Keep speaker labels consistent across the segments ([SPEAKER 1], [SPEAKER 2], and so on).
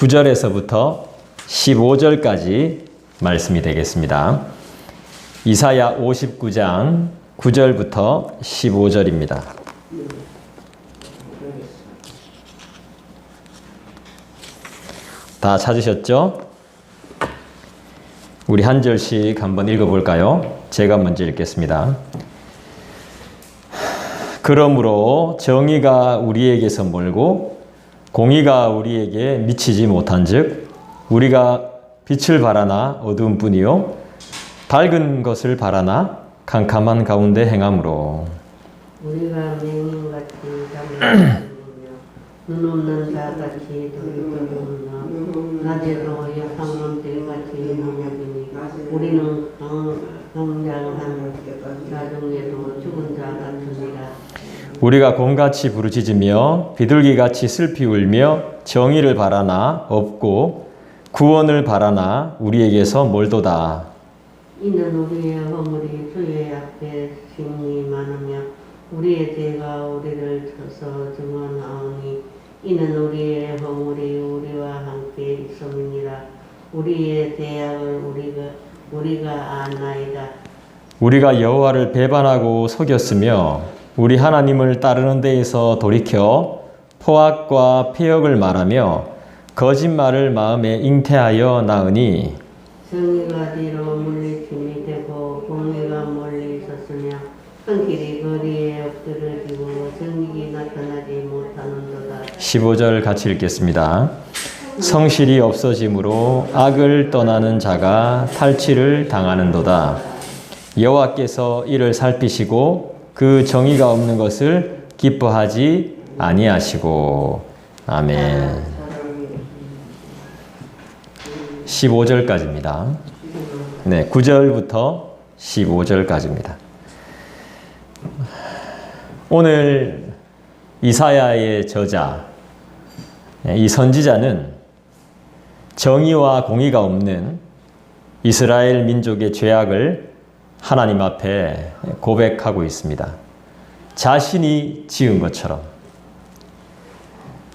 [SPEAKER 1] 9절에서부터 15절까지 말씀이 되겠습니다. 이사야 59장 9절부터 15절입니다. 다 찾으셨죠? 우리 한 절씩 한번 읽어볼까요? 제가 먼저 읽겠습니다. 그러므로 정의가 우리에게서 멀고 공의가 우리에게 미치지 못한즉 우리가 빛을 바라나 어두움뿐이요 밝은 것을 바라나 캄캄한 가운데 행함으로
[SPEAKER 2] 우리가 맹인같이 잠을 눈 없는 자같이 돌이켜보나 낮에도 여상놈들같이 넘어지니 우리는 강장한 자중에도 죽은 자 같으니라.
[SPEAKER 1] 우리가 곰같이 부르짖으며 비둘기같이 슬피 울며 정의를 바라나 없고 구원을 바라나 우리에게서 멀도다.
[SPEAKER 2] 이는 우리의 허물이 주의 앞에 심히 많으며 우리의 죄가 우리를 쳐서 증언하오니 이는 우리의 허물이 우리와 함께 있음이니라. 우리의 죄악을 우리가 아나이다.
[SPEAKER 1] 우리가 여호와를 배반하고 속였으며 우리 하나님을 따르는 데에서 돌이켜 포악과 폐역을 말하며 거짓말을 마음에 잉태하여 낳으니
[SPEAKER 2] 정의가 뒤로 물리침이 되고 공의가 멀리 있었으며 한 길이 거리에 엎드러지고 정직이 나타나지 못하는도다.
[SPEAKER 1] 15절 같이 읽겠습니다. 성실이 없어짐으로 악을 떠나는 자가 탈취를 당하는도다. 여호와께서 이를 살피시고 그 정의가 없는 것을 기뻐하지 아니하시고. 아멘. 15절까지입니다. 네, 9절부터 15절까지입니다. 오늘 이사야의 저자, 이 선지자는 정의와 공의가 없는 이스라엘 민족의 죄악을 하나님 앞에 고백하고 있습니다. 자신이 지은 것처럼.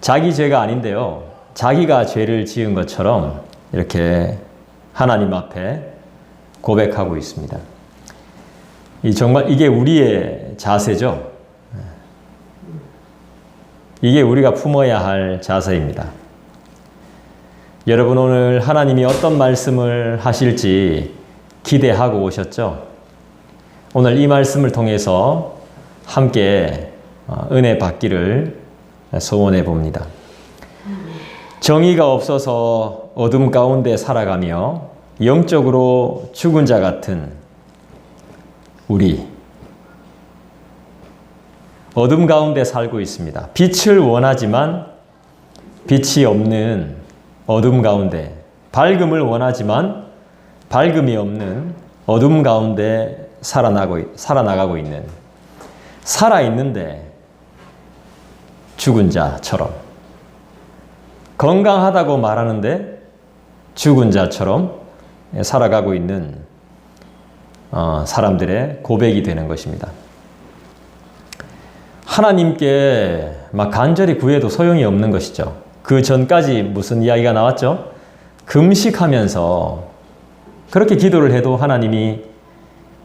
[SPEAKER 1] 자기 죄가 아닌데요. 자기가 죄를 지은 것처럼 이렇게 하나님 앞에 고백하고 있습니다. 정말 이게 우리의 자세죠. 이게 우리가 품어야 할 자세입니다. 여러분 오늘 하나님이 어떤 말씀을 하실지 기대하고 오셨죠? 오늘 이 말씀을 통해서 함께 은혜 받기를 소원해 봅니다. 정의가 없어서 어둠 가운데 살아가며 영적으로 죽은 자 같은 우리, 어둠 가운데 살고 있습니다. 빛을 원하지만 빛이 없는 어둠 가운데, 밝음을 원하지만 밝음이 없는 어둠 가운데 살아나가고 있는, 살아있는데 죽은 자처럼, 건강하다고 말하는데 죽은 자처럼 살아가고 있는 사람들의 고백이 되는 것입니다. 하나님께 막 간절히 구해도 소용이 없는 것이죠. 그 전까지 무슨 이야기가 나왔죠? 금식하면서 그렇게 기도를 해도 하나님이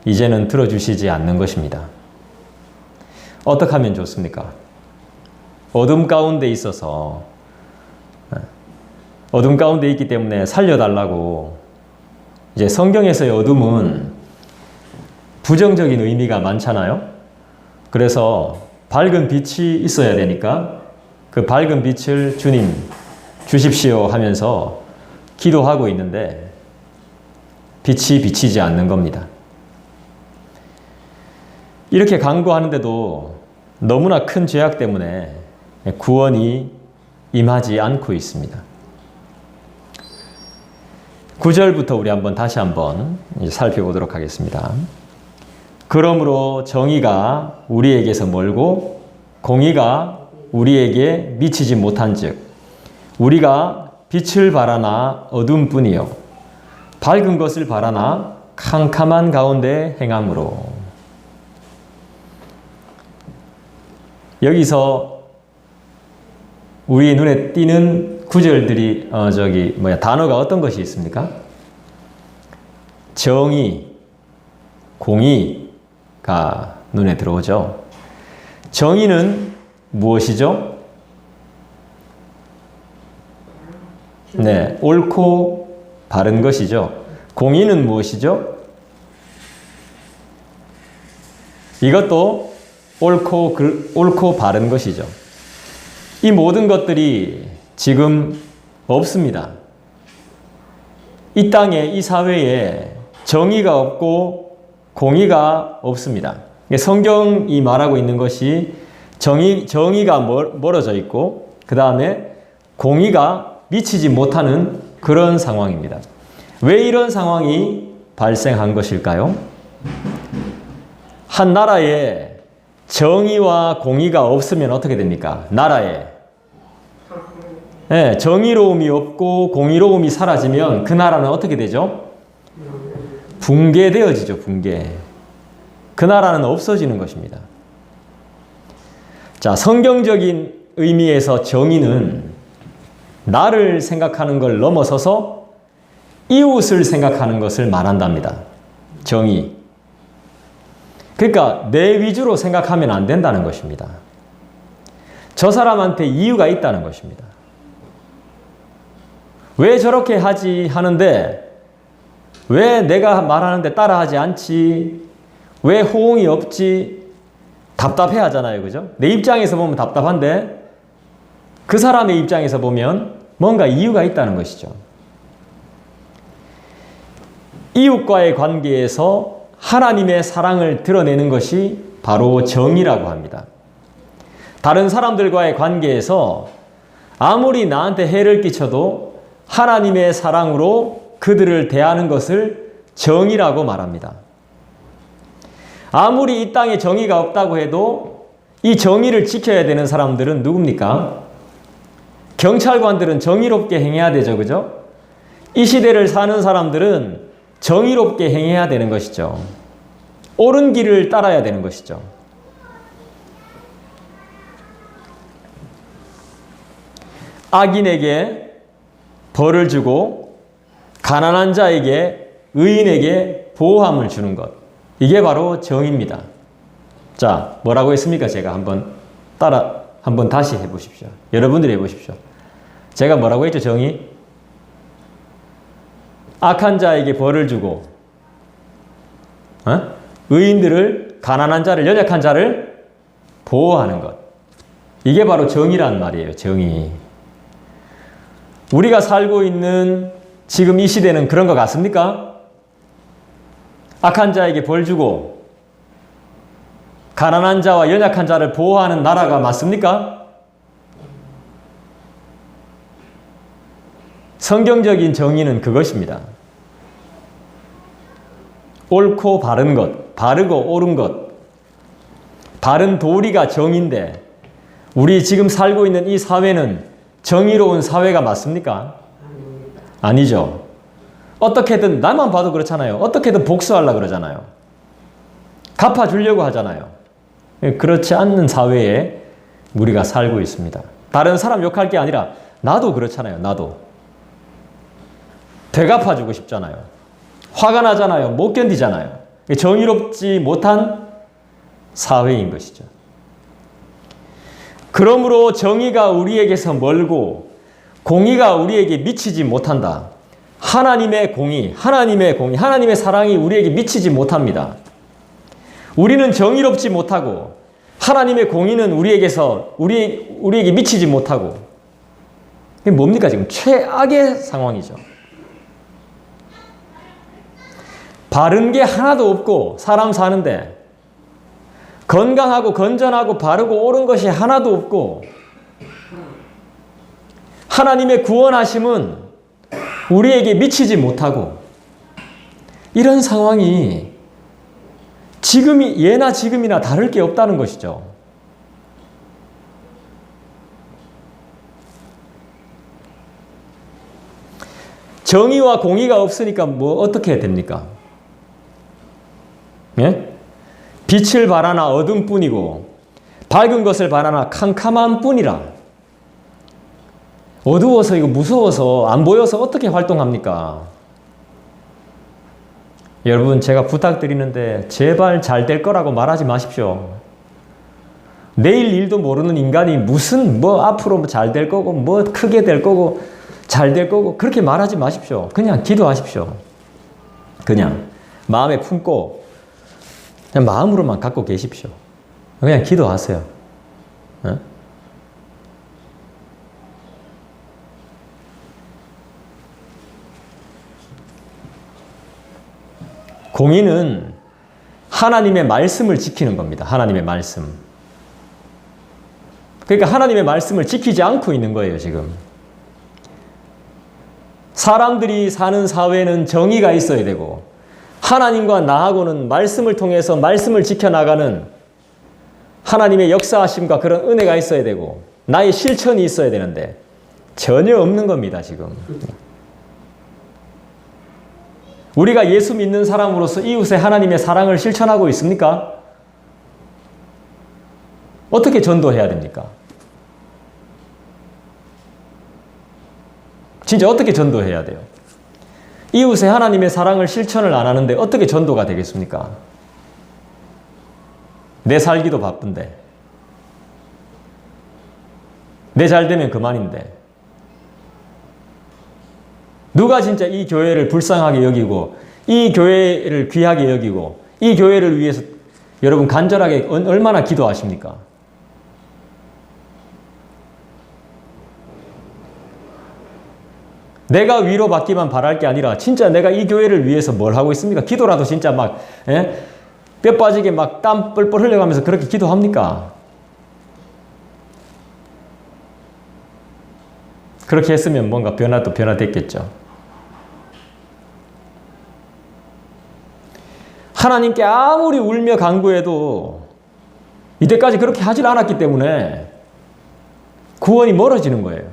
[SPEAKER 1] 이제는 들어주시지 않는 것입니다. 어떻게 하면 좋습니까? 어둠 가운데 있어서, 어둠 가운데 있기 때문에 살려달라고. 이제 성경에서의 어둠은 부정적인 의미가 많잖아요. 그래서 밝은 빛이 있어야 되니까 그 밝은 빛을 주님 주십시오 하면서 기도하고 있는데 빛이 비치지 않는 겁니다. 이렇게 간구하는데도 너무나 큰 죄악 때문에 구원이 임하지 않고 있습니다. 9절부터 우리 다시 한번 살펴보도록 하겠습니다. 그러므로 정의가 우리에게서 멀고 공의가 우리에게 미치지 못한즉 우리가 빛을 바라나 어둠뿐이요 밝은 것을 바라나 캄캄한 가운데 행함으로. 여기서 우리 눈에 띄는 구절들이 단어가 어떤 것이 있습니까? 정의, 공의가 눈에 들어오죠. 정의는 무엇이죠? 네, 옳고 바른 것이죠. 공의는 무엇이죠? 이것도 옳고 바른 것이죠. 이 모든 것들이 지금 없습니다. 이 땅에, 이 사회에 정의가 없고 공의가 없습니다. 성경이 말하고 있는 것이 정의가 멀어져 있고 그 다음에 공의가 미치지 못하는 그런 상황입니다. 왜 이런 상황이 발생한 것일까요? 한 나라에 정의와 공의가 없으면 어떻게 됩니까? 나라에 정의로움이 없고 공의로움이 사라지면 그 나라는 어떻게 되죠? 붕괴되어지죠. 붕괴. 그 나라는 없어지는 것입니다. 자, 성경적인 의미에서 정의는 나를 생각하는 걸 넘어서서 이웃을 생각하는 것을 말한답니다. 정의. 그러니까 내 위주로 생각하면 안 된다는 것입니다. 저 사람한테 이유가 있다는 것입니다. 왜 저렇게 하지 하는데 왜 내가 말하는데 따라하지 않지? 왜 호응이 없지? 답답해 하잖아요. 그죠? 내 입장에서 보면 답답한데 그 사람의 입장에서 보면 뭔가 이유가 있다는 것이죠. 이웃과의 관계에서 하나님의 사랑을 드러내는 것이 바로 정의라고 합니다. 다른 사람들과의 관계에서 아무리 나한테 해를 끼쳐도 하나님의 사랑으로 그들을 대하는 것을 정의라고 말합니다. 아무리 이 땅에 정의가 없다고 해도 이 정의를 지켜야 되는 사람들은 누굽니까? 경찰관들은 정의롭게 행해야 되죠. 그죠? 이 시대를 사는 사람들은 정의롭게 행해야 되는 것이죠. 옳은 길을 따라야 되는 것이죠. 악인에게 벌을 주고 가난한 자에게 의인에게 보호함을 주는 것. 이게 바로 정의입니다. 자, 뭐라고 했습니까? 제가 한번 다시 해보십시오. 여러분들이 해보십시오. 제가 뭐라고 했죠? 정의? 악한 자에게 벌을 주고 의인들을, 가난한 자를, 연약한 자를 보호하는 것. 이게 바로 정의란 말이에요. 정의. 우리가 살고 있는 지금 이 시대는 그런 것 같습니까? 악한 자에게 벌 주고 가난한 자와 연약한 자를 보호하는 나라가 맞습니까? 성경적인 정의는 그것입니다. 옳고 바른 것, 바르고 옳은 것, 바른 도리가 정의인데 우리 지금 살고 있는 이 사회는 정의로운 사회가 맞습니까? 아니죠. 어떻게든 나만 봐도 그렇잖아요. 어떻게든 복수하려고 그러잖아요. 갚아주려고 하잖아요. 그렇지 않는 사회에 우리가 살고 있습니다. 다른 사람 욕할 게 아니라 나도 그렇잖아요. 나도. 되갚아주고 싶잖아요. 화가 나잖아요. 못 견디잖아요. 정의롭지 못한 사회인 것이죠. 그러므로 정의가 우리에게서 멀고 공의가 우리에게 미치지 못한다. 하나님의 공의, 하나님의 사랑이 우리에게 미치지 못합니다. 우리는 정의롭지 못하고 하나님의 공의는 우리에게 미치지 못하고 이게 뭡니까? 지금 최악의 상황이죠. 바른 게 하나도 없고 사람 사는데 건강하고 건전하고 바르고 옳은 것이 하나도 없고 하나님의 구원하심은 우리에게 미치지 못하고 이런 상황이 예나 지금이나 다를 게 없다는 것이죠. 정의와 공의가 없으니까 어떻게 됩니까? 예? 빛을 바라나 어둠뿐이고 밝은 것을 바라나 캄캄한 뿐이라. 어두워서 이거 무서워서 안 보여서 어떻게 활동합니까? 여러분 제가 부탁드리는데 제발 잘 될 거라고 말하지 마십시오. 내일 일도 모르는 인간이 무슨 뭐 앞으로 잘 될 거고 뭐 크게 될 거고 잘 될 거고 그렇게 말하지 마십시오. 그냥 기도하십시오. 그냥 마음에 품고 그냥 마음으로만 갖고 계십시오. 그냥 기도하세요. 어? 공의는 하나님의 말씀을 지키는 겁니다. 하나님의 말씀. 그러니까 하나님의 말씀을 지키지 않고 있는 거예요, 지금. 사람들이 사는 사회는 정의가 있어야 되고 하나님과 나하고는 말씀을 통해서 말씀을 지켜나가는 하나님의 역사하심과 그런 은혜가 있어야 되고 나의 실천이 있어야 되는데 전혀 없는 겁니다, 지금. 우리가 예수 믿는 사람으로서 이웃의 하나님의 사랑을 실천하고 있습니까? 어떻게 전도해야 됩니까? 진짜 어떻게 전도해야 돼요? 이웃의 하나님의 사랑을 실천을 안 하는데 어떻게 전도가 되겠습니까? 내 살기도 바쁜데. 내 잘 되면 그만인데. 누가 진짜 이 교회를 불쌍하게 여기고 이 교회를 귀하게 여기고 이 교회를 위해서 여러분 간절하게 얼마나 기도하십니까? 내가 위로받기만 바랄 게 아니라 진짜 내가 이 교회를 위해서 뭘 하고 있습니까? 기도라도 진짜 막 뼈 빠지게 막 땀 뻘뻘 흘려가면서 그렇게 기도합니까? 그렇게 했으면 뭔가 변화도 변화됐겠죠. 하나님께 아무리 울며 간구해도 이때까지 그렇게 하질 않았기 때문에 구원이 멀어지는 거예요.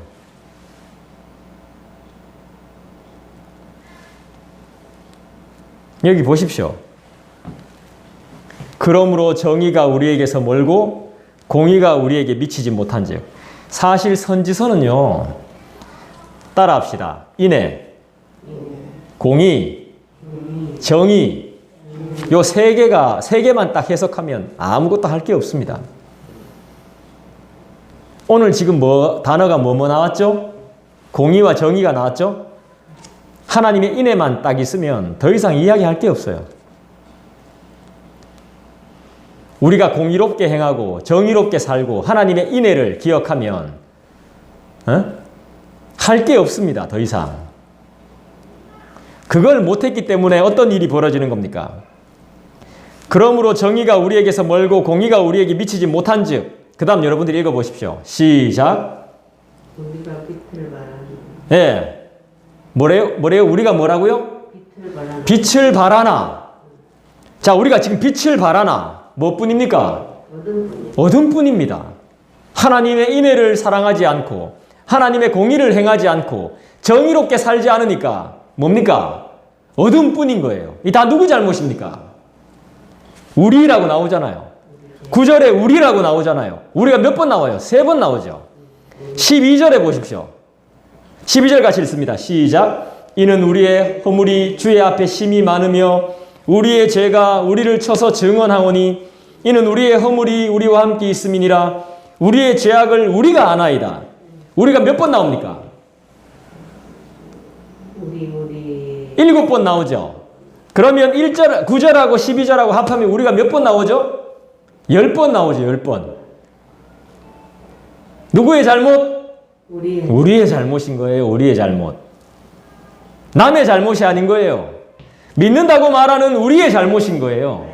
[SPEAKER 1] 여기 보십시오. 그러므로 정의가 우리에게서 멀고 공의가 우리에게 미치지 못한즉 사실 선지서는요. 따라합시다. 인애, 공의, 정의 요 세 개만 딱 해석하면 아무것도 할 게 없습니다. 오늘 지금 단어가 뭐 나왔죠? 공의와 정의가 나왔죠? 하나님의 인애만 딱 있으면 더 이상 이야기할 게 없어요. 우리가 공의롭게 행하고 정의롭게 살고 하나님의 인애를 기억하면 할 게 없습니다. 더 이상. 그걸 못했기 때문에 어떤 일이 벌어지는 겁니까? 그러므로 정의가 우리에게서 멀고 공의가 우리에게 미치지 못한즉 그 다음 여러분들이 읽어보십시오. 시작.
[SPEAKER 2] 우리가 빛을 바라는
[SPEAKER 1] 예. 뭐래요? 우리가 뭐라고요?
[SPEAKER 2] 빛을 바라는
[SPEAKER 1] 빛을 바라나. 자, 우리가 지금 빛을 바라나. 뭐뿐입니까? 어둠뿐입니다. 하나님의 인애를 사랑하지 않고 하나님의 공의를 행하지 않고 정의롭게 살지 않으니까 뭡니까? 어둠뿐인 거예요. 이 다 누구 잘못입니까? 우리라고 나오잖아요. 9절에 우리라고 나오잖아요. 우리가 몇 번 나와요? 3번 나오죠. 12절에 보십시오. 12절 같이 읽습니다. 시작. 이는 우리의 허물이 주의 앞에 심히 많으며 우리의 죄가 우리를 쳐서 증언하오니 이는 우리의 허물이 우리와 함께 있음이니라. 우리의 죄악을 우리가 아나이다. 우리가 몇 번 나옵니까? 7번 나오죠. 그러면 9절하고 12절하고 합하면 우리가 몇 번 나오죠? 10번 나오죠. 10번. 누구의 잘못? 우리의 잘못인 거예요. 우리의 잘못. 남의 잘못이 아닌 거예요. 믿는다고 말하는 우리의 잘못인 거예요.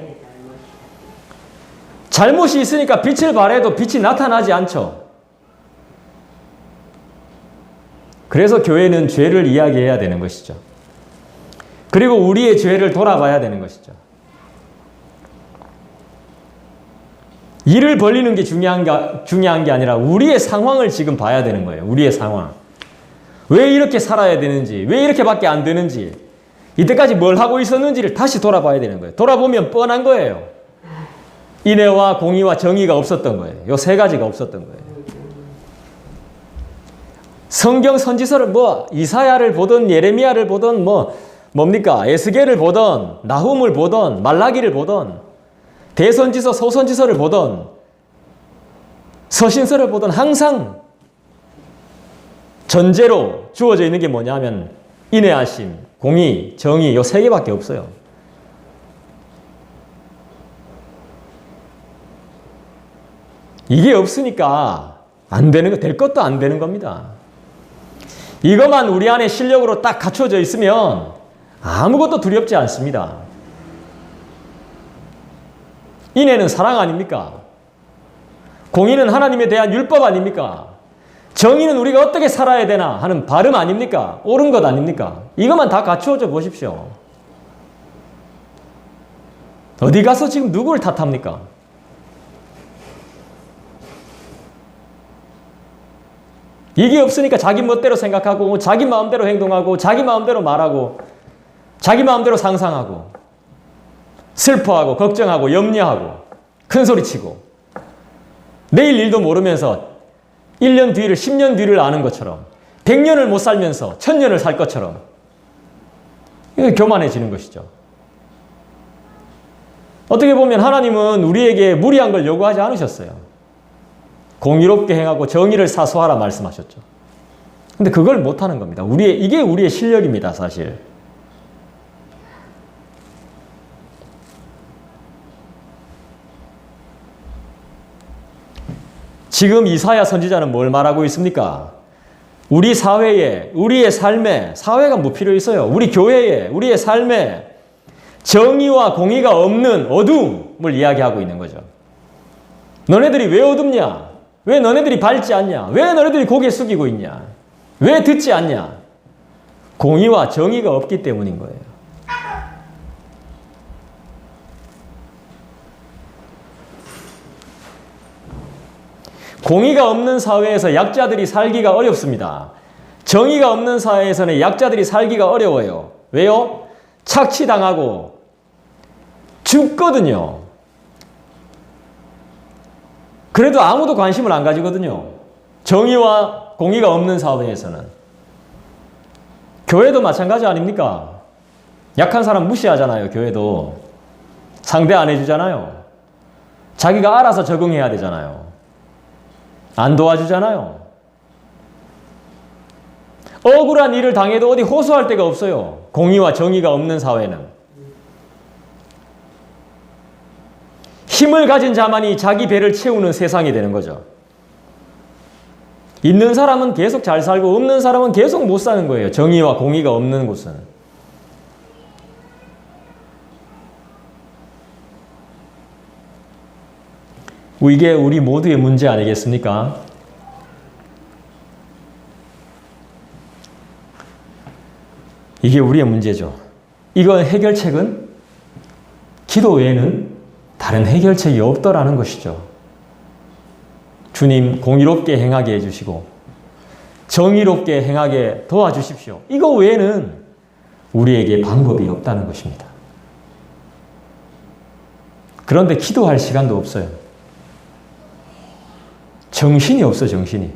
[SPEAKER 1] 잘못이 있으니까 빛을 발해도 빛이 나타나지 않죠. 그래서 교회는 죄를 이야기해야 되는 것이죠. 그리고 우리의 죄를 돌아봐야 되는 것이죠. 일을 벌리는 게 중요한 게 아니라 우리의 상황을 지금 봐야 되는 거예요. 우리의 상황. 왜 이렇게 살아야 되는지, 왜 이렇게밖에 안 되는지, 이때까지 뭘 하고 있었는지를 다시 돌아봐야 되는 거예요. 돌아보면 뻔한 거예요. 인애와 공의와 정의가 없었던 거예요. 요 3가지가 없었던 거예요. 성경 선지서를 뭐 이사야를 보든 예레미야를 보든 뭡니까? 에스겔을 보든 나훔을 보든 말라기를 보든 대선지서 소선지서를 보든 서신서를 보든 항상 전제로 주어져 있는 게 뭐냐면 인내하심, 공의, 정의 요 세 개밖에 없어요. 이게 없으니까 안 되는 거, 될 것도 안 되는 겁니다. 이것만 우리 안에 실력으로 딱 갖춰져 있으면 아무것도 두렵지 않습니다. 인애는 사랑 아닙니까? 공의는 하나님에 대한 율법 아닙니까? 정의는 우리가 어떻게 살아야 되나 하는 발음 아닙니까? 옳은 것 아닙니까? 이것만 다 갖추어져 보십시오. 어디 가서 지금 누구를 탓합니까? 이게 없으니까 자기 멋대로 생각하고 자기 마음대로 행동하고 자기 마음대로 말하고 자기 마음대로 상상하고 슬퍼하고 걱정하고 염려하고 큰소리치고 내일 일도 모르면서 1년 뒤를 10년 뒤를 아는 것처럼 100년을 못 살면서 1000년을 살 것처럼 이게 교만해지는 것이죠. 어떻게 보면 하나님은 우리에게 무리한 걸 요구하지 않으셨어요. 공의롭게 행하고 정의를 사수하라 말씀하셨죠. 근데 그걸 못하는 겁니다. 이게 우리의 실력입니다, 사실. 지금 이사야 선지자는 뭘 말하고 있습니까? 우리 사회에, 우리의 삶에, 사회가 뭐 필요 있어요? 우리 교회에, 우리의 삶에 정의와 공의가 없는 어두움을 이야기하고 있는 거죠. 너네들이 왜 어둡냐? 왜 너네들이 밝지 않냐? 왜 너네들이 고개 숙이고 있냐? 왜 듣지 않냐? 공의와 정의가 없기 때문인 거예요. 공의가 없는 사회에서 약자들이 살기가 어렵습니다. 정의가 없는 사회에서는 약자들이 살기가 어려워요. 왜요? 착취당하고 죽거든요. 그래도 아무도 관심을 안 가지거든요. 정의와 공의가 없는 사회에서는. 교회도 마찬가지 아닙니까? 약한 사람 무시하잖아요, 교회도. 상대 안 해주잖아요. 자기가 알아서 적응해야 되잖아요. 안 도와주잖아요. 억울한 일을 당해도 어디 호소할 데가 없어요. 공의와 정의가 없는 사회는. 힘을 가진 자만이 자기 배를 채우는 세상이 되는 거죠. 있는 사람은 계속 잘 살고 없는 사람은 계속 못 사는 거예요. 정의와 공의가 없는 곳은. 이게 우리 모두의 문제 아니겠습니까? 이게 우리의 문제죠. 이건 해결책은 기도 외에는 다른 해결책이 없더라는 것이죠. 주님 공의롭게 행하게 해주시고 정의롭게 행하게 도와주십시오. 이거 외에는 우리에게 방법이 없다는 것입니다. 그런데 기도할 시간도 없어요. 정신이 없어, 정신이.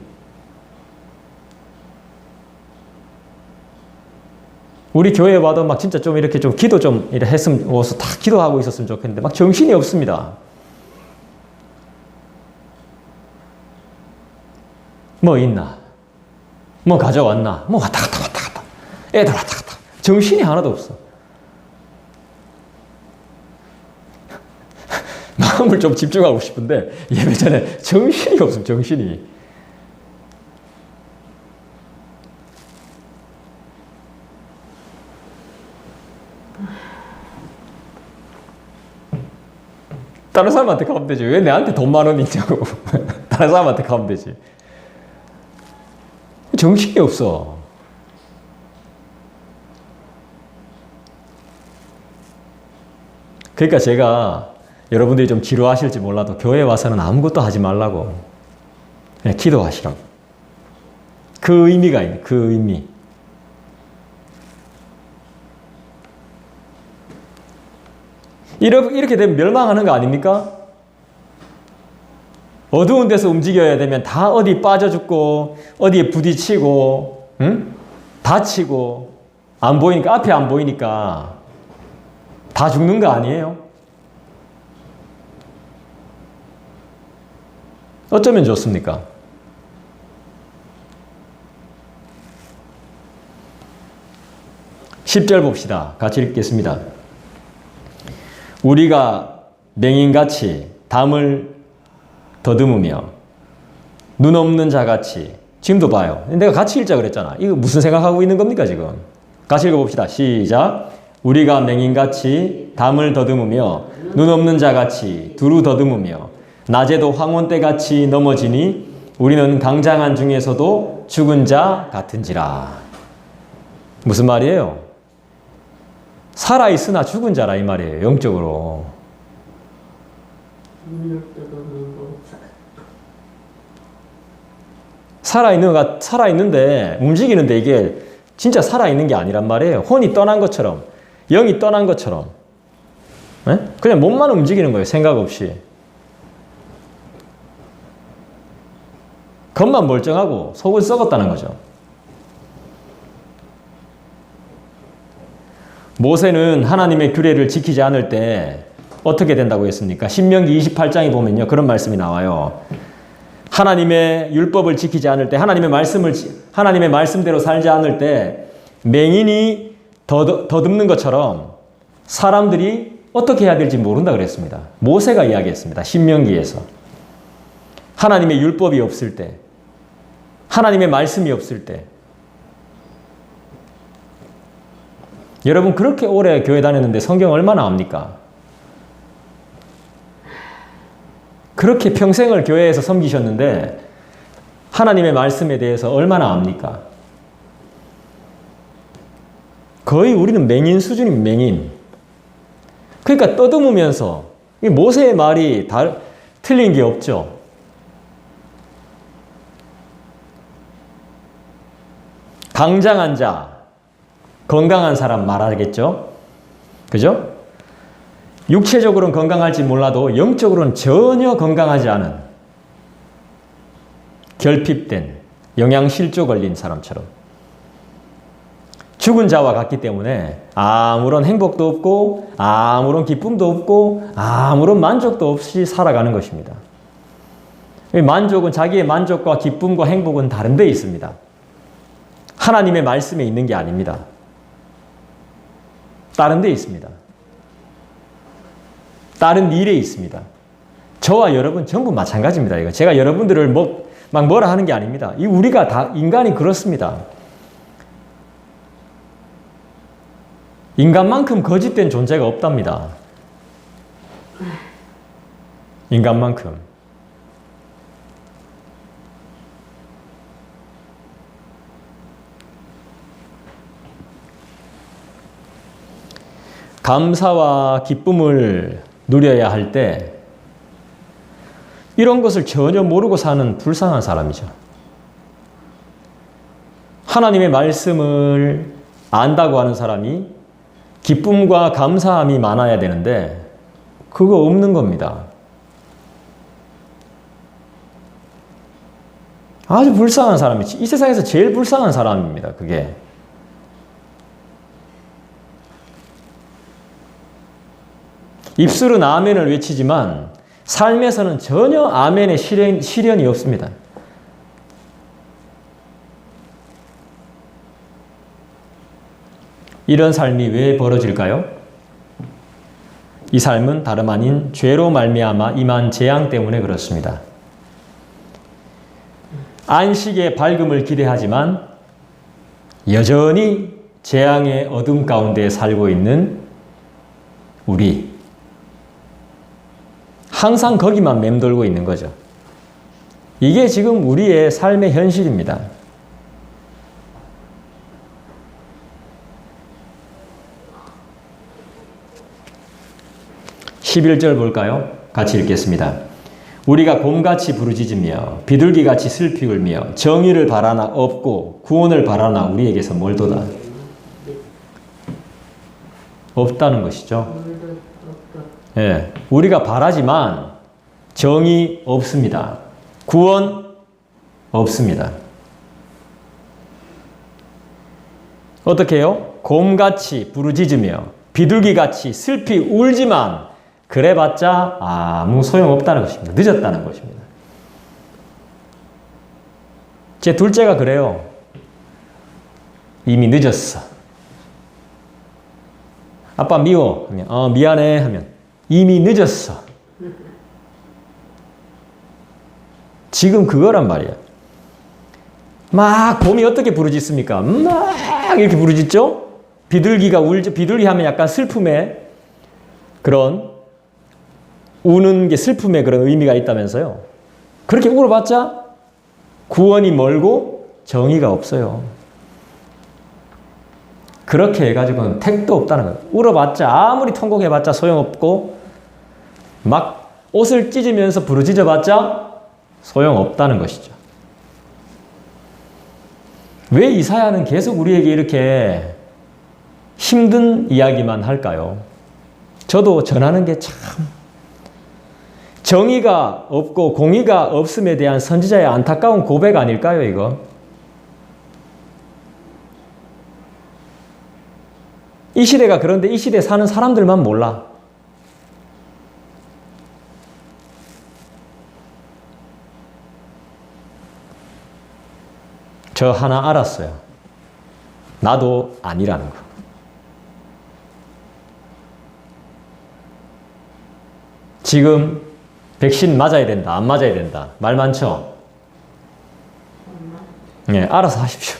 [SPEAKER 1] 우리 교회에 와도 막 진짜 좀 이렇게 좀 기도 좀 이렇게 했으면, 와서 다 기도하고 있었으면 좋겠는데, 막 정신이 없습니다. 뭐 있나? 뭐 가져왔나? 뭐 왔다 갔다 왔다 갔다. 애들 왔다 갔다. 정신이 하나도 없어. 마음을 좀 집중하고 싶은데 예배 전에 정신이 없음, 정신이. 다른 사람한테 가면 되지. 왜 내한테 돈 10,000원 있냐고. 다른 사람한테 가면 되지. 정신이 없어. 그러니까 제가 여러분들이 좀 지루하실지 몰라도 교회에 와서는 아무것도 하지 말라고. 그냥 기도하시라고. 그 의미가 있네. 그 의미. 이렇게 되면 멸망하는 거 아닙니까? 어두운 데서 움직여야 되면 다 어디 빠져 죽고 어디에 부딪히고 응? 다치고 안 보이니까 앞에 안 보이니까 다 죽는 거 아니에요? 어쩌면 좋습니까? (10절) 봅시다. 같이 읽겠습니다. 우리가 맹인같이 담을 더듬으며 눈 없는 자같이 지금도 봐요. 내가 같이 읽자 그랬잖아. 이거 무슨 생각하고 있는 겁니까 지금? 같이 읽어봅시다. 시작. 우리가 맹인같이 담을 더듬으며 눈 없는 자같이 두루 더듬으며 낮에도 황혼때같이 넘어지니 우리는 강장한 중에서도 죽은 자 같은지라. 무슨 말이에요? 살아있으나 죽은 자라 이 말이에요. 영적으로.
[SPEAKER 2] 눈을 떠도는 거.
[SPEAKER 1] 살아있는데 움직이는데 이게 진짜 살아있는 게 아니란 말이에요. 혼이 떠난 것처럼 영이 떠난 것처럼 네? 그냥 몸만 움직이는 거예요. 생각 없이. 겉만 멀쩡하고 속은 썩었다는 거죠. 모세는 하나님의 규례를 지키지 않을 때 어떻게 된다고 했습니까? 신명기 28장에 보면요. 그런 말씀이 나와요. 하나님의 율법을 지키지 않을 때, 하나님의 말씀대로 살지 않을 때 맹인이 더듬는 것처럼 사람들이 어떻게 해야 될지 모른다 그랬습니다. 모세가 이야기했습니다. 신명기에서. 하나님의 율법이 없을 때, 하나님의 말씀이 없을 때. 여러분 그렇게 오래 교회 다녔는데 성경 얼마나 압니까? 그렇게 평생을 교회에서 섬기셨는데 하나님의 말씀에 대해서 얼마나 압니까? 거의 우리는 맹인 수준인 맹인. 그러니까 떠듬으면서 이 모세의 말이 틀린 게 없죠. 강장한 자, 건강한 사람 말하겠죠? 그죠? 육체적으로는 건강할지 몰라도 영적으로는 전혀 건강하지 않은 결핍된 영양실조 걸린 사람처럼 죽은 자와 같기 때문에 아무런 행복도 없고 아무런 기쁨도 없고 아무런 만족도 없이 살아가는 것입니다. 만족은 자기의 만족과 기쁨과 행복은 다른 데 있습니다. 하나님의 말씀에 있는 게 아닙니다. 다른 데 있습니다. 다른 일에 있습니다. 저와 여러분 전부 마찬가지입니다. 이거 제가 여러분들을 막 뭐라 하는 게 아닙니다. 우리가 다 인간이 그렇습니다. 인간만큼 거짓된 존재가 없답니다. 인간만큼. 감사와 기쁨을 누려야 할 때 이런 것을 전혀 모르고 사는 불쌍한 사람이죠. 하나님의 말씀을 안다고 하는 사람이 기쁨과 감사함이 많아야 되는데 그거 없는 겁니다. 아주 불쌍한 사람이지. 이 세상에서 제일 불쌍한 사람입니다. 그게. 입술은 아멘을 외치지만 삶에서는 전혀 아멘의 실현이 없습니다. 이런 삶이 왜 벌어질까요? 이 삶은 다름 아닌 죄로 말미암아 임한 재앙 때문에 그렇습니다. 안식의 밝음을 기대하지만 여전히 재앙의 어둠 가운데 살고 있는 우리. 항상 거기만 맴돌고 있는 거죠. 이게 지금 우리의 삶의 현실입니다. (11절) 볼까요? 같이 읽겠습니다. 우리가 곰같이 부르짖으며 비둘기같이 슬피 울며 정의를 바라나 없고 구원을 바라나 우리에게서 멀도다. 없다는 것이죠. 예, 우리가 바라지만 정의 없습니다. 구원 없습니다. 어떻게 해요? 곰같이 부르짖으며 비둘기같이 슬피 울지만 그래봤자 아무 소용없다는 것입니다. 늦었다는 것입니다. 제 둘째가 그래요. 이미 늦었어. 아빠 미워 하면 미안해 하면 이미 늦었어. 지금 그거란 말이야. 막 곰이 어떻게 부르짖습니까? 막 이렇게 부르짖죠? 비둘기가 울죠. 비둘기 하면 약간 슬픔의 그런 우는 게 슬픔의 그런 의미가 있다면서요. 그렇게 울어봤자 구원이 멀고 정의가 없어요. 그렇게 해가지고는 택도 없다는 거예요. 울어봤자 아무리 통곡해봤자 소용없고 막 옷을 찢으면서 부르짖어봤자 소용없다는 것이죠. 왜 이사야는 계속 우리에게 이렇게 힘든 이야기만 할까요? 저도 전하는 게 참 정의가 없고 공의가 없음에 대한 선지자의 안타까운 고백 아닐까요, 이거? 이 시대가 그런데 이 시대에 사는 사람들만 몰라. 저 하나 알았어요. 나도 아니라는 거. 지금 백신 맞아야 된다, 안 맞아야 된다. 말 많죠? 네, 알아서 하십시오.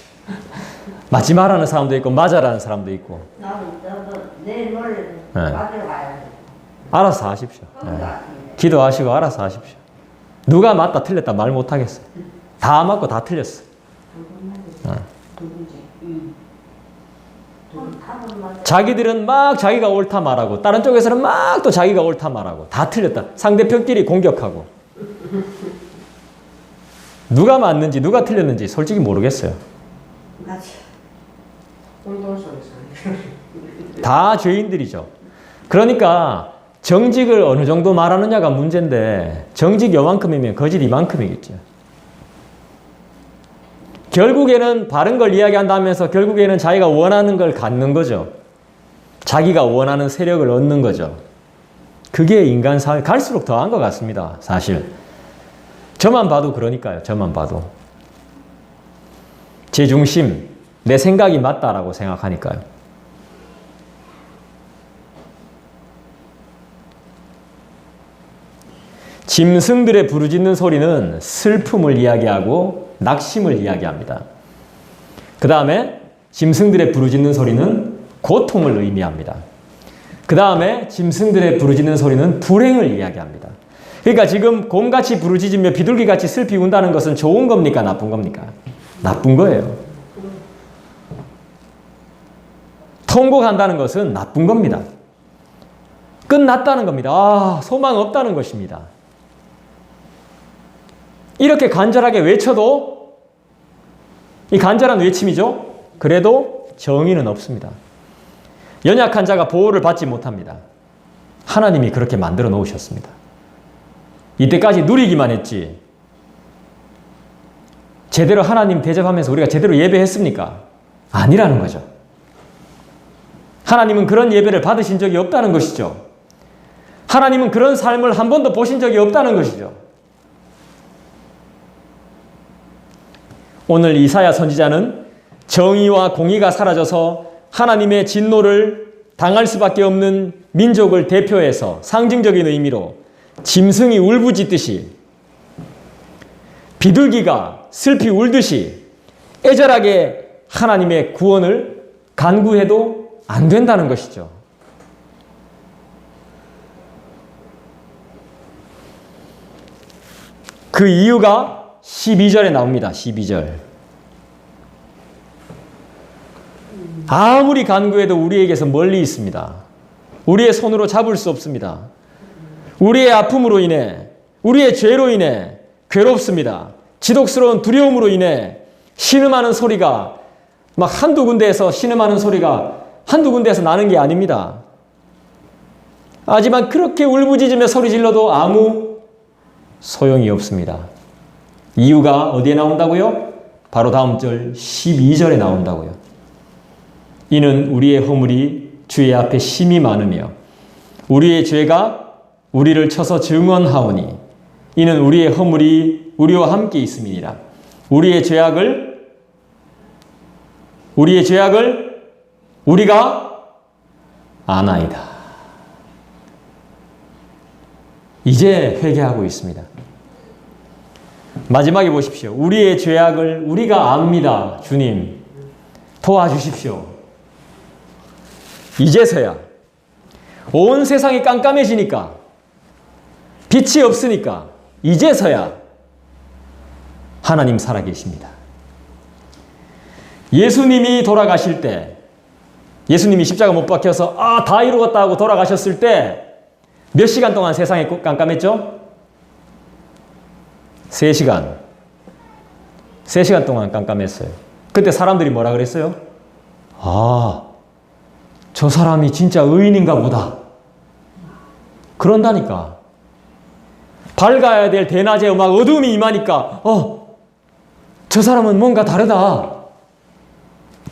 [SPEAKER 1] 맞지 말라는 사람도 있고 맞아라는 사람도 있고.
[SPEAKER 2] 나도 내일 모레 맞으러 가야 돼.
[SPEAKER 1] 알아서 하십시오. 네. 기도하시고 알아서 하십시오. 누가 맞다 틀렸다 말 못하겠어요. 다 맞고 다 틀렸어. 자기들은 막 자기가 옳다 말하고 다른 쪽에서는 막 또 자기가 옳다 말하고 다 틀렸다. 상대편끼리 공격하고. 누가 맞는지 누가 틀렸는지 솔직히 모르겠어요.
[SPEAKER 2] 맞아. 혼돈속에서.
[SPEAKER 1] 다 죄인들이죠. 그러니까 정직을 어느 정도 말하느냐가 문제인데 정직 요만큼이면 거짓 이만큼이겠죠. 결국에는 바른 걸 이야기한다면서 결국에는 자기가 원하는 걸 갖는 거죠. 자기가 원하는 세력을 얻는 거죠. 그게 인간 사회 갈수록 더한 것 같습니다. 사실. 저만 봐도 그러니까요. 저만 봐도. 제 중심, 내 생각이 맞다라고 생각하니까요. 짐승들의 부르짖는 소리는 슬픔을 이야기하고 낙심을 이야기합니다. 그 다음에 짐승들의 부르짖는 소리는 고통을 의미합니다. 그 다음에 짐승들의 부르짖는 소리는 불행을 이야기합니다. 그러니까 지금 곰같이 부르짖으며 비둘기같이 슬피 운다는 것은 좋은 겁니까? 나쁜 겁니까? 나쁜 거예요. 통곡한다는 것은 나쁜 겁니다. 끝났다는 겁니다. 아, 소망 없다는 것입니다. 이렇게 간절하게 외쳐도 이 간절한 외침이죠. 그래도 정의는 없습니다. 연약한 자가 보호를 받지 못합니다. 하나님이 그렇게 만들어 놓으셨습니다. 이때까지 누리기만 했지 제대로 하나님 대접하면서 우리가 제대로 예배했습니까? 아니라는 거죠. 하나님은 그런 예배를 받으신 적이 없다는 것이죠. 하나님은 그런 삶을 한 번도 보신 적이 없다는 것이죠. 오늘 이사야 선지자는 정의와 공의가 사라져서 하나님의 진노를 당할 수밖에 없는 민족을 대표해서 상징적인 의미로 짐승이 울부짖듯이 비둘기가 슬피 울듯이 애절하게 하나님의 구원을 간구해도 안 된다는 것이죠. 그 이유가 12절에 나옵니다. 12절. 아무리 간구해도 우리에게서 멀리 있습니다. 우리의 손으로 잡을 수 없습니다. 우리의 아픔으로 인해, 우리의 죄로 인해 괴롭습니다. 지독스러운 두려움으로 인해 신음하는 소리가 막 한두 군데에서 신음하는 소리가 한두 군데에서 나는 게 아닙니다. 하지만 그렇게 울부짖으며 소리 질러도 아무 소용이 없습니다. 이유가 어디에 나온다고요? 바로 다음 절 12절에 나온다고요. 이는 우리의 허물이 주의 앞에 심히 많으며 우리의 죄가 우리를 쳐서 증언하오니 이는 우리의 허물이 우리와 함께 있음이니라. 우리의 죄악을 우리가 아나이다. 이제 회개하고 있습니다. 마지막에 보십시오. 우리의 죄악을 우리가 압니다. 주님, 도와주십시오. 이제서야 온 세상이 깜깜해지니까, 빛이 없으니까 이제서야 하나님 살아계십니다. 예수님이 돌아가실 때, 예수님이 십자가 못 박혀서 다 이루었다 하고 돌아가셨을 때 몇 시간 동안 세상이 깜깜했죠? 3시간. 3시간 동안 깜깜했어요. 그때 사람들이 뭐라 그랬어요? 저 사람이 진짜 의인인가 보다. 그런다니까. 밝아야 될 대낮에 막 어둠이 임하니까 저 사람은 뭔가 다르다.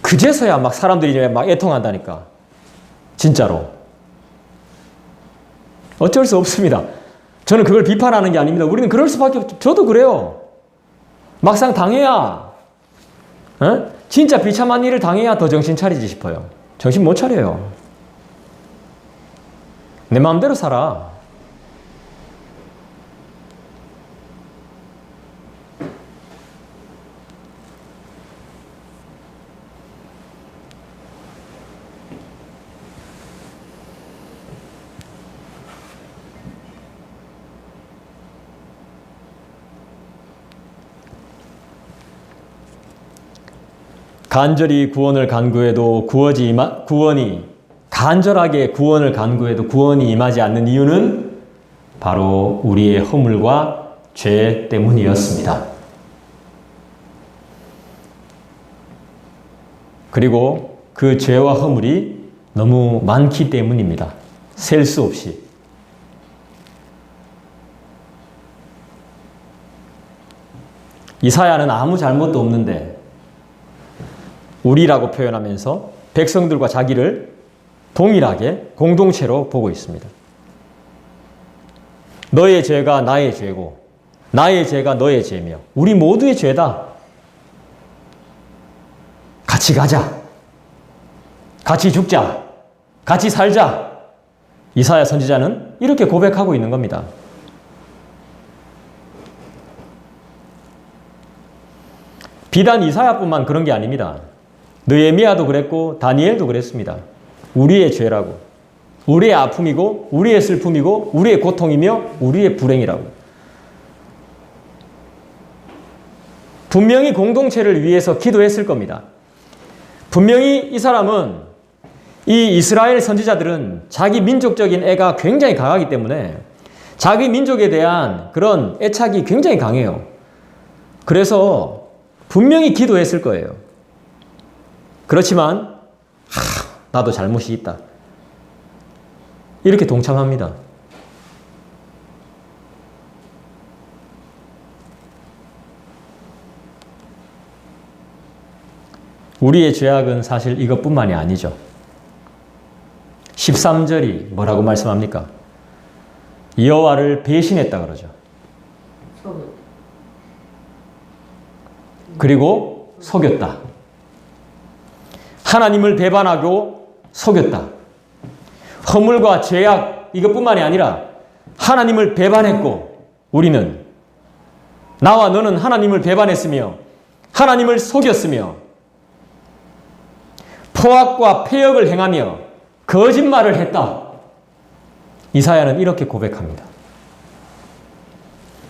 [SPEAKER 1] 그제서야 막 사람들이 막 애통한다니까. 진짜로. 어쩔 수 없습니다. 저는 그걸 비판하는 게 아닙니다. 우리는 그럴 수밖에 없죠. 저도 그래요. 막상 당해야, 진짜 비참한 일을 당해야 더 정신 차리지 싶어요. 정신 못 차려요. 내 마음대로 살아. 간절히 구원을 간구해도 간절하게 구원을 간구해도 구원이 임하지 않는 이유는 바로 우리의 허물과 죄 때문이었습니다. 그리고 그 죄와 허물이 너무 많기 때문입니다. 셀 수 없이. 이사야는 아무 잘못도 없는데 우리라고 표현하면서 백성들과 자기를 동일하게 공동체로 보고 있습니다. 너의 죄가 나의 죄고 나의 죄가 너의 죄며 우리 모두의 죄다. 같이 가자. 같이 죽자. 같이 살자. 이사야 선지자는 이렇게 고백하고 있는 겁니다. 비단 이사야뿐만 그런 게 아닙니다. 느헤미야도 그랬고 다니엘도 그랬습니다. 우리의 죄라고. 우리의 아픔이고 우리의 슬픔이고 우리의 고통이며 우리의 불행이라고. 분명히 공동체를 위해서 기도했을 겁니다. 분명히 이 사람은, 이 이스라엘 선지자들은 자기 민족적인 애가 굉장히 강하기 때문에 자기 민족에 대한 그런 애착이 굉장히 강해요. 그래서 분명히 기도했을 거예요. 그렇지만 나도 잘못이 있다. 이렇게 동참합니다. 우리의 죄악은 사실 이것뿐만이 아니죠. 13절이 뭐라고 말씀합니까? 여호와를 배신했다 그러죠. 그리고 속였다. 하나님을 배반하고 속였다. 허물과 죄악 이것뿐만이 아니라 하나님을 배반했고 우리는, 나와 너는 하나님을 배반했으며 하나님을 속였으며 포악과 폐역을 행하며 거짓말을 했다. 이사야는 이렇게 고백합니다.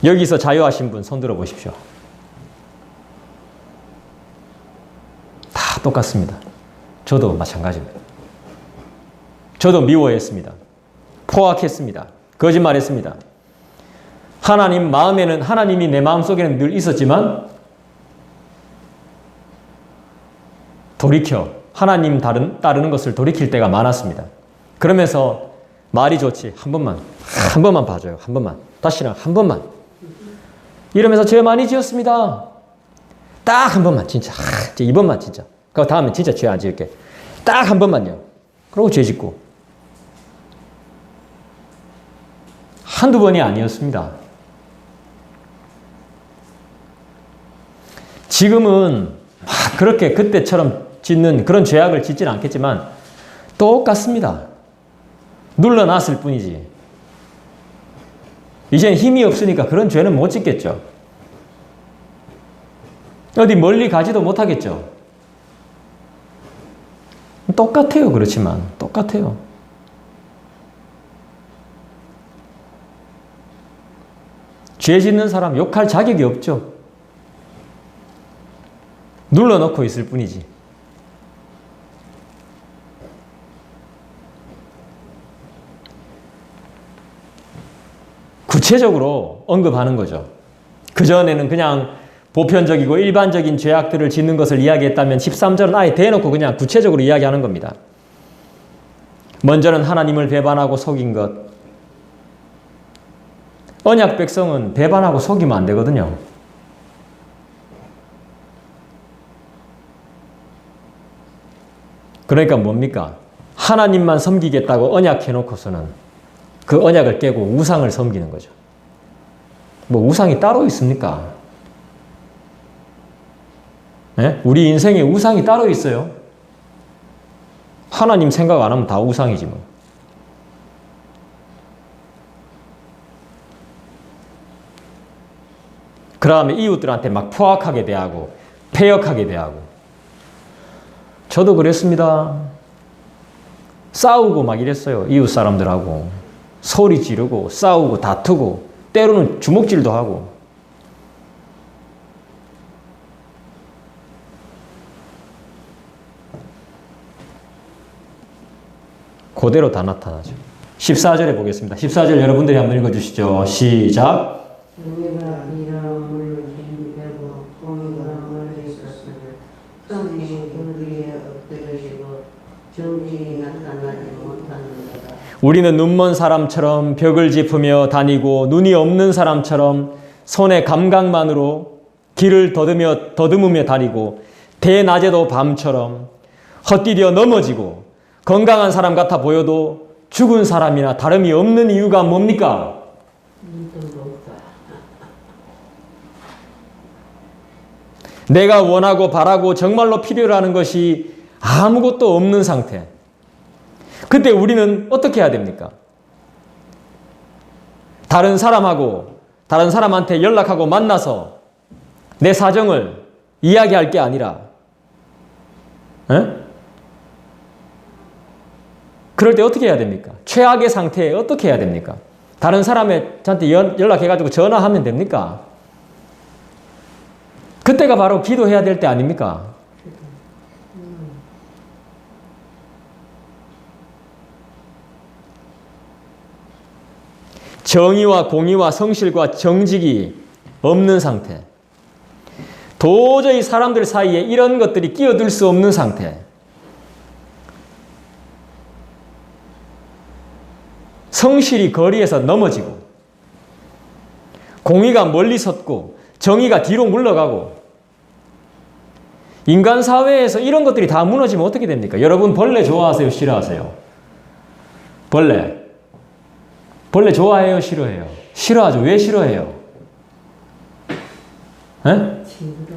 [SPEAKER 1] 여기서 자유하신 분 손 들어 보십시오. 다 똑같습니다. 저도 마찬가지입니다. 저도 미워했습니다. 포악했습니다. 거짓말했습니다. 하나님 마음에는, 하나님이 내 마음속에는 늘 있었지만 돌이켜 하나님 따르는 것을 돌이킬 때가 많았습니다. 그러면서 말이 좋지. 한 번만 봐줘요. 한 번만. 다시는 한 번만. 이러면서 죄 많이 지었습니다. 딱 한 번만 진짜 이번만 진짜. 그 다음에 진짜 죄 안 지을게. 딱 한 번만요. 그러고 죄 짓고. 한두 번이 아니었습니다. 지금은 막 그렇게 그때처럼 짓는 그런 죄악을 짓지는 않겠지만 똑같습니다. 눌러놨을 뿐이지. 이제는 힘이 없으니까 그런 죄는 못 짓겠죠. 어디 멀리 가지도 못하겠죠. 똑같아요. 그렇지만 똑같아요. 죄 짓는 사람 욕할 자격이 없죠. 눌러놓고 있을 뿐이지. 구체적으로 언급하는 거죠. 그전에는 그냥 보편적이고 일반적인 죄악들을 짓는 것을 이야기했다면 13절은 아예 대놓고 그냥 구체적으로 이야기하는 겁니다. 먼저는 하나님을 배반하고 속인 것. 언약 백성은 배반하고 속이면 안 되거든요. 그러니까 뭡니까? 하나님만 섬기겠다고 언약해놓고서는 그 언약을 깨고 우상을 섬기는 거죠. 뭐 우상이 따로 있습니까? 네? 우리 인생에 우상이 따로 있어요. 하나님 생각 안 하면 다 우상이지 뭐. 그 다음에 이웃들한테 막 포악하게 대하고 패역하게 대하고. 저도 그랬습니다. 싸우고 막 이랬어요. 이웃 사람들하고. 소리 지르고 싸우고 다투고 때로는 주먹질도 하고. 그대로 다 나타나죠. 14절에 보겠습니다. 14절 여러분들이 한번 읽어주시죠. 시작. 우리는 눈먼 사람처럼 벽을 짚으며 다니고 눈이 없는 사람처럼 손의 감각만으로 길을 더듬으며 다니고 대낮에도 밤처럼 헛디뎌 넘어지고 건강한 사람 같아 보여도 죽은 사람이나 다름이 없는 이유가 뭡니까? 내가 원하고 바라고 정말로 필요로 하는 것이 아무것도 없는 상태. 그때 우리는 어떻게 해야 됩니까? 다른 사람한테 연락하고 만나서 내 사정을 이야기할 게 아니라, 그럴 때 어떻게 해야 됩니까? 최악의 상태에 어떻게 해야 됩니까? 다른 사람한테 연락해가지고 전화하면 됩니까? 그때가 바로 기도해야 될 때 아닙니까? 정의와 공의와 성실과 정직이 없는 상태. 도저히 사람들 사이에 이런 것들이 끼어들 수 없는 상태. 성실이 거리에서 넘어지고 공의가 멀리 섰고 정의가 뒤로 물러가고 인간 사회에서 이런 것들이 다 무너지면 어떻게 됩니까? 여러분 벌레 좋아하세요? 싫어하세요? 벌레 좋아해요? 싫어해요? 싫어하죠. 왜 싫어해요?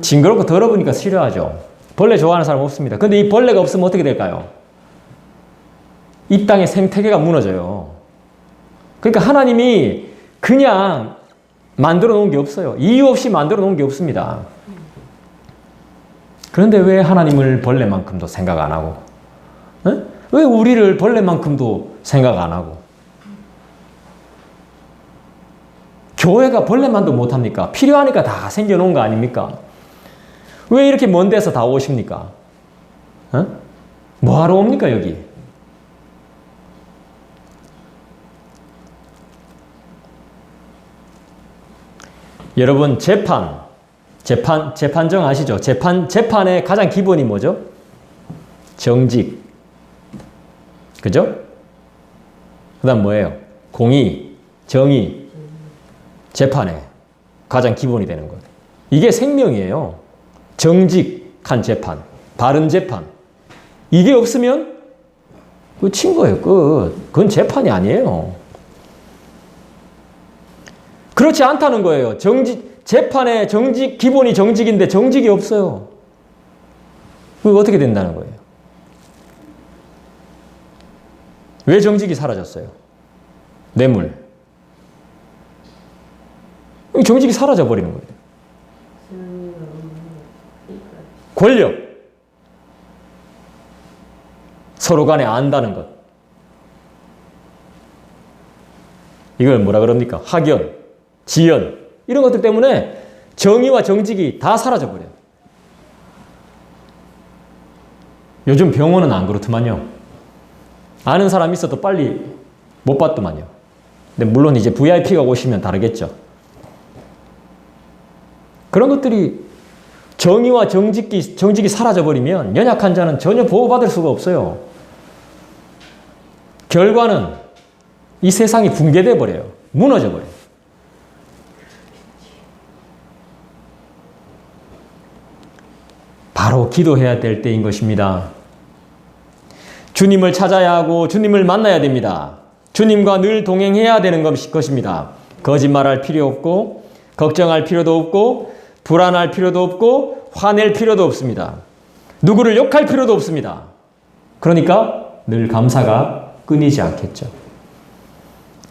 [SPEAKER 1] 징그럽고 더러우니까 싫어하죠. 벌레 좋아하는 사람 없습니다. 근데 이 벌레가 없으면 어떻게 될까요? 이 땅의 생태계가 무너져요. 그러니까 하나님이 그냥 만들어 놓은 게 없어요. 이유 없이 만들어 놓은 게 없습니다. 그런데 왜 하나님을 벌레만큼도 생각 안 하고? 왜 우리를 벌레만큼도 생각 안 하고? 교회가 벌레만도 못합니까? 필요하니까 다 생겨놓은 거 아닙니까? 왜 이렇게 먼 데서 다 오십니까? 뭐하러 옵니까 여기? 여러분 재판정 아시죠? 재판의 가장 기본이 뭐죠? 정직. 그죠? 그 다음 뭐예요? 공의, 정의, 재판에. 가장 기본이 되는 것. 이게 생명이에요. 정직한 재판, 바른 재판. 이게 없으면 끝인 거예요. 끝. 그건 재판이 아니에요. 그렇지 않다는 거예요. 재판의 기본이 정직인데 정직이 없어요. 그거 어떻게 된다는 거예요? 왜 정직이 사라졌어요? 뇌물. 정직이 사라져 버리는 거예요. 권력. 서로 간에 안다는 것. 이걸 뭐라 그럽니까? 학연, 지연. 이런 것들 때문에 정의와 정직이 다 사라져 버려요. 요즘 병원은 안 그렇더만요. 아는 사람 있어도 빨리 못 받더만요. 근데 물론 이제 VIP가 오시면 다르겠죠. 그런 것들이 정의와 정직이 사라져버리면 연약한 자는 전혀 보호받을 수가 없어요. 결과는 이 세상이 붕괴돼 버려요. 무너져 버려요. 바로 기도해야 될 때인 것입니다. 주님을 찾아야 하고 주님을 만나야 됩니다. 주님과 늘 동행해야 되는 것입니다. 거짓말할 필요 없고 걱정할 필요도 없고 불안할 필요도 없고 화낼 필요도 없습니다. 누구를 욕할 필요도 없습니다. 그러니까 늘 감사가 끊이지 않겠죠.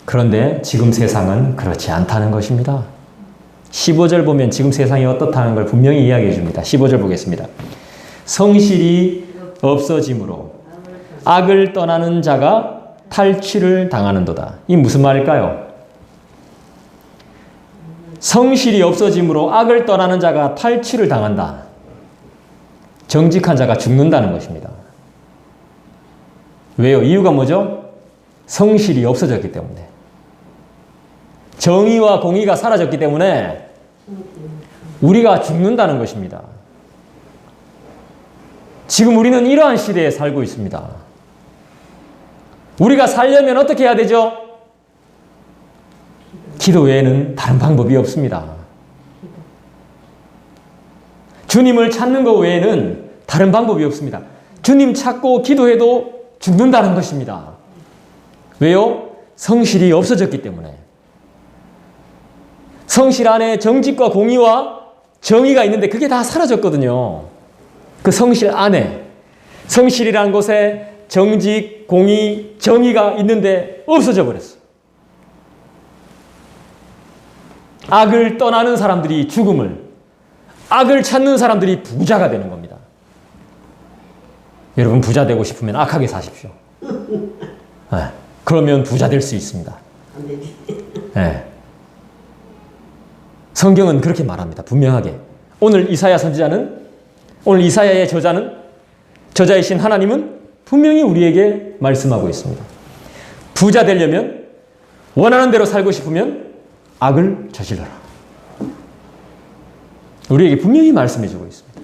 [SPEAKER 1] 그런데 지금 세상은 그렇지 않다는 것입니다. 15절 보면 지금 세상이 어떻다는 걸 분명히 이야기해 줍니다. 15절 보겠습니다. 성실이 없어짐으로 악을 떠나는 자가 탈취를 당하는도다. 이 무슨 말일까요? 성실이 없어짐으로 악을 떠나는 자가 탈취를 당한다. 정직한 자가 죽는다는 것입니다. 왜요? 이유가 뭐죠? 성실이 없어졌기 때문에. 정의와 공의가 사라졌기 때문에 우리가 죽는다는 것입니다. 지금 우리는 이러한 시대에 살고 있습니다. 우리가 살려면 어떻게 해야 되죠? 기도 외에는 다른 방법이 없습니다. 주님을 찾는 것 외에는 다른 방법이 없습니다. 주님 찾고 기도해도 죽는다는 것입니다. 왜요? 성실이 없어졌기 때문에. 성실 안에 정직과 공의와 정의가 있는데 그게 다 사라졌거든요. 그 성실 안에, 성실이라는 곳에 정직, 공의, 정의가 있는데 없어져 버렸어. 악을 떠나는 사람들이 죽음을, 악을 찾는 사람들이 부자가 되는 겁니다. 여러분 부자 되고 싶으면 악하게 사십시오. 네, 그러면 부자 될 수 있습니다. 네. 성경은 그렇게 말합니다. 분명하게. 오늘 이사야 선지자는, 오늘 이사야의 저자이신 하나님은 분명히 우리에게 말씀하고 있습니다. 부자 되려면, 원하는 대로 살고 싶으면 악을 저질러라. 우리에게 분명히 말씀해 주고 있습니다.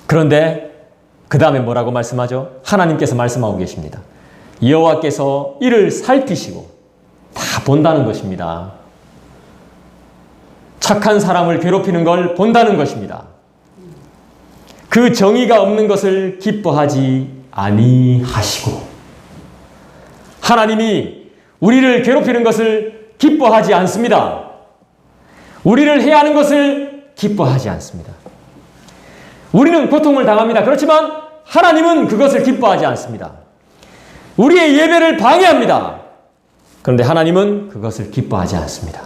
[SPEAKER 1] 그런데 그 다음에 뭐라고 말씀하죠? 하나님께서 말씀하고 계십니다. 여호와께서 이를 살피시고 다 본다는 것입니다. 착한 사람을 괴롭히는 걸 본다는 것입니다. 그 정의가 없는 것을 기뻐하지 아니하시고, 하나님이 우리를 괴롭히는 것을 기뻐하지 않습니다. 우리를 해하는 것을 기뻐하지 않습니다. 우리는 고통을 당합니다. 그렇지만 하나님은 그것을 기뻐하지 않습니다. 우리의 예배를 방해합니다. 그런데 하나님은 그것을 기뻐하지 않습니다.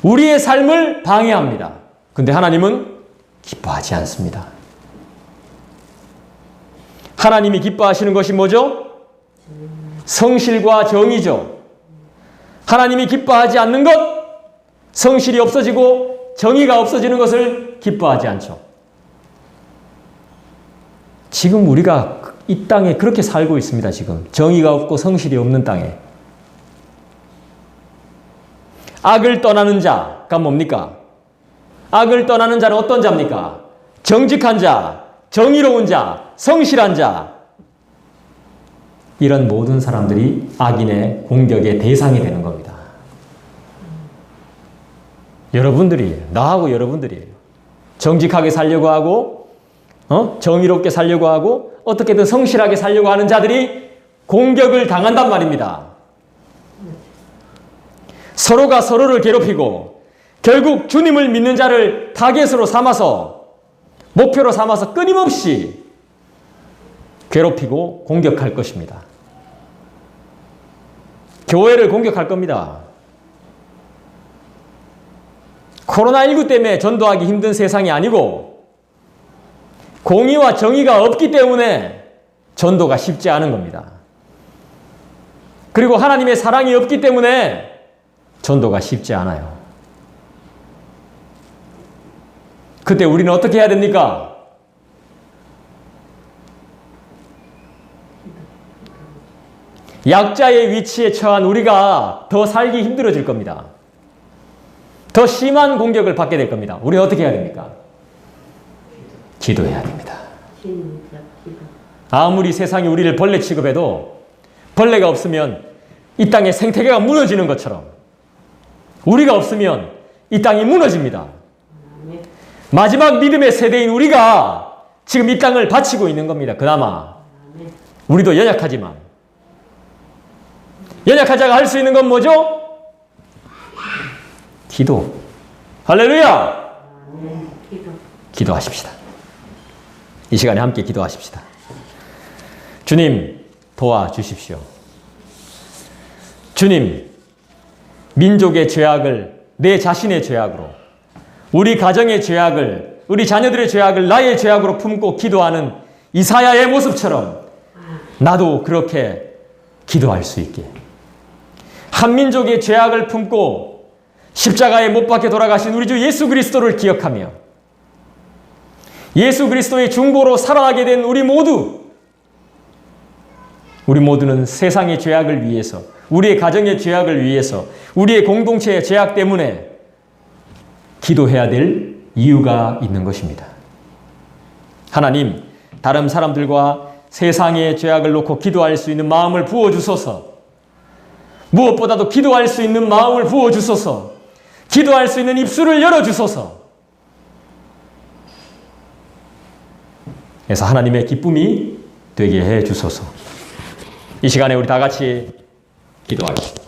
[SPEAKER 1] 우리의 삶을 방해합니다. 그런데 하나님은 기뻐하지 않습니다. 하나님이 기뻐하시는 것이 뭐죠? 성실과 정의죠. 하나님이 기뻐하지 않는 것, 성실이 없어지고 정의가 없어지는 것을 기뻐하지 않죠. 지금 우리가 이 땅에 그렇게 살고 있습니다. 지금 정의가 없고 성실이 없는 땅에. 악을 떠나는 자가 뭡니까? 악을 떠나는 자는 어떤 자입니까? 정직한 자, 정의로운 자, 성실한 자. 이런 모든 사람들이 악인의 공격의 대상이 되는 겁니다. 여러분들이에요. 나하고 여러분들이에요. 정직하게 살려고 하고 정의롭게 살려고 하고 어떻게든 성실하게 살려고 하는 자들이 공격을 당한단 말입니다. 서로가 서로를 괴롭히고 결국 주님을 믿는 자를 타겟으로 삼아서 목표로 삼아서 끊임없이 괴롭히고 공격할 것입니다. 교회를 공격할 겁니다. 코로나19 때문에 전도하기 힘든 세상이 아니고 공의와 정의가 없기 때문에 전도가 쉽지 않은 겁니다. 그리고 하나님의 사랑이 없기 때문에 전도가 쉽지 않아요. 그때 우리는 어떻게 해야 됩니까? 약자의 위치에 처한 우리가 더 살기 힘들어질 겁니다. 더 심한 공격을 받게 될 겁니다. 우리는 어떻게 해야 됩니까? 기도해야 됩니다. 아무리 세상이 우리를 벌레 취급해도 벌레가 없으면 이 땅의 생태계가 무너지는 것처럼 우리가 없으면 이 땅이 무너집니다. 마지막 믿음의 세대인 우리가 지금 이 땅을 바치고 있는 겁니다. 그나마 우리도 연약하지만 연약한 자가 할 수 있는 건 뭐죠? 기도. 할렐루야! 기도하십시다. 이 시간에 함께 기도하십시다. 주님, 도와주십시오. 주님, 민족의 죄악을 내 자신의 죄악으로, 우리 가정의 죄악을, 우리 자녀들의 죄악을 나의 죄악으로 품고 기도하는 이사야의 모습처럼 나도 그렇게 기도할 수 있게. 한 민족의 죄악을 품고 십자가에 못 박혀 돌아가신 우리 주 예수 그리스도를 기억하며 예수 그리스도의 중보로 살아나게 된 우리 모두는 세상의 죄악을 위해서, 우리의 가정의 죄악을 위해서, 우리의 공동체의 죄악 때문에 기도해야 될 이유가 있는 것입니다. 하나님, 다른 사람들과 세상의 죄악을 놓고 기도할 수 있는 마음을 부어주소서. 무엇보다도 기도할 수 있는 마음을 부어주소서. 기도할 수 있는 입술을 열어주소서. 그래서 하나님의 기쁨이 되게 해주소서. 이 시간에 우리 다 같이 기도하겠습니다.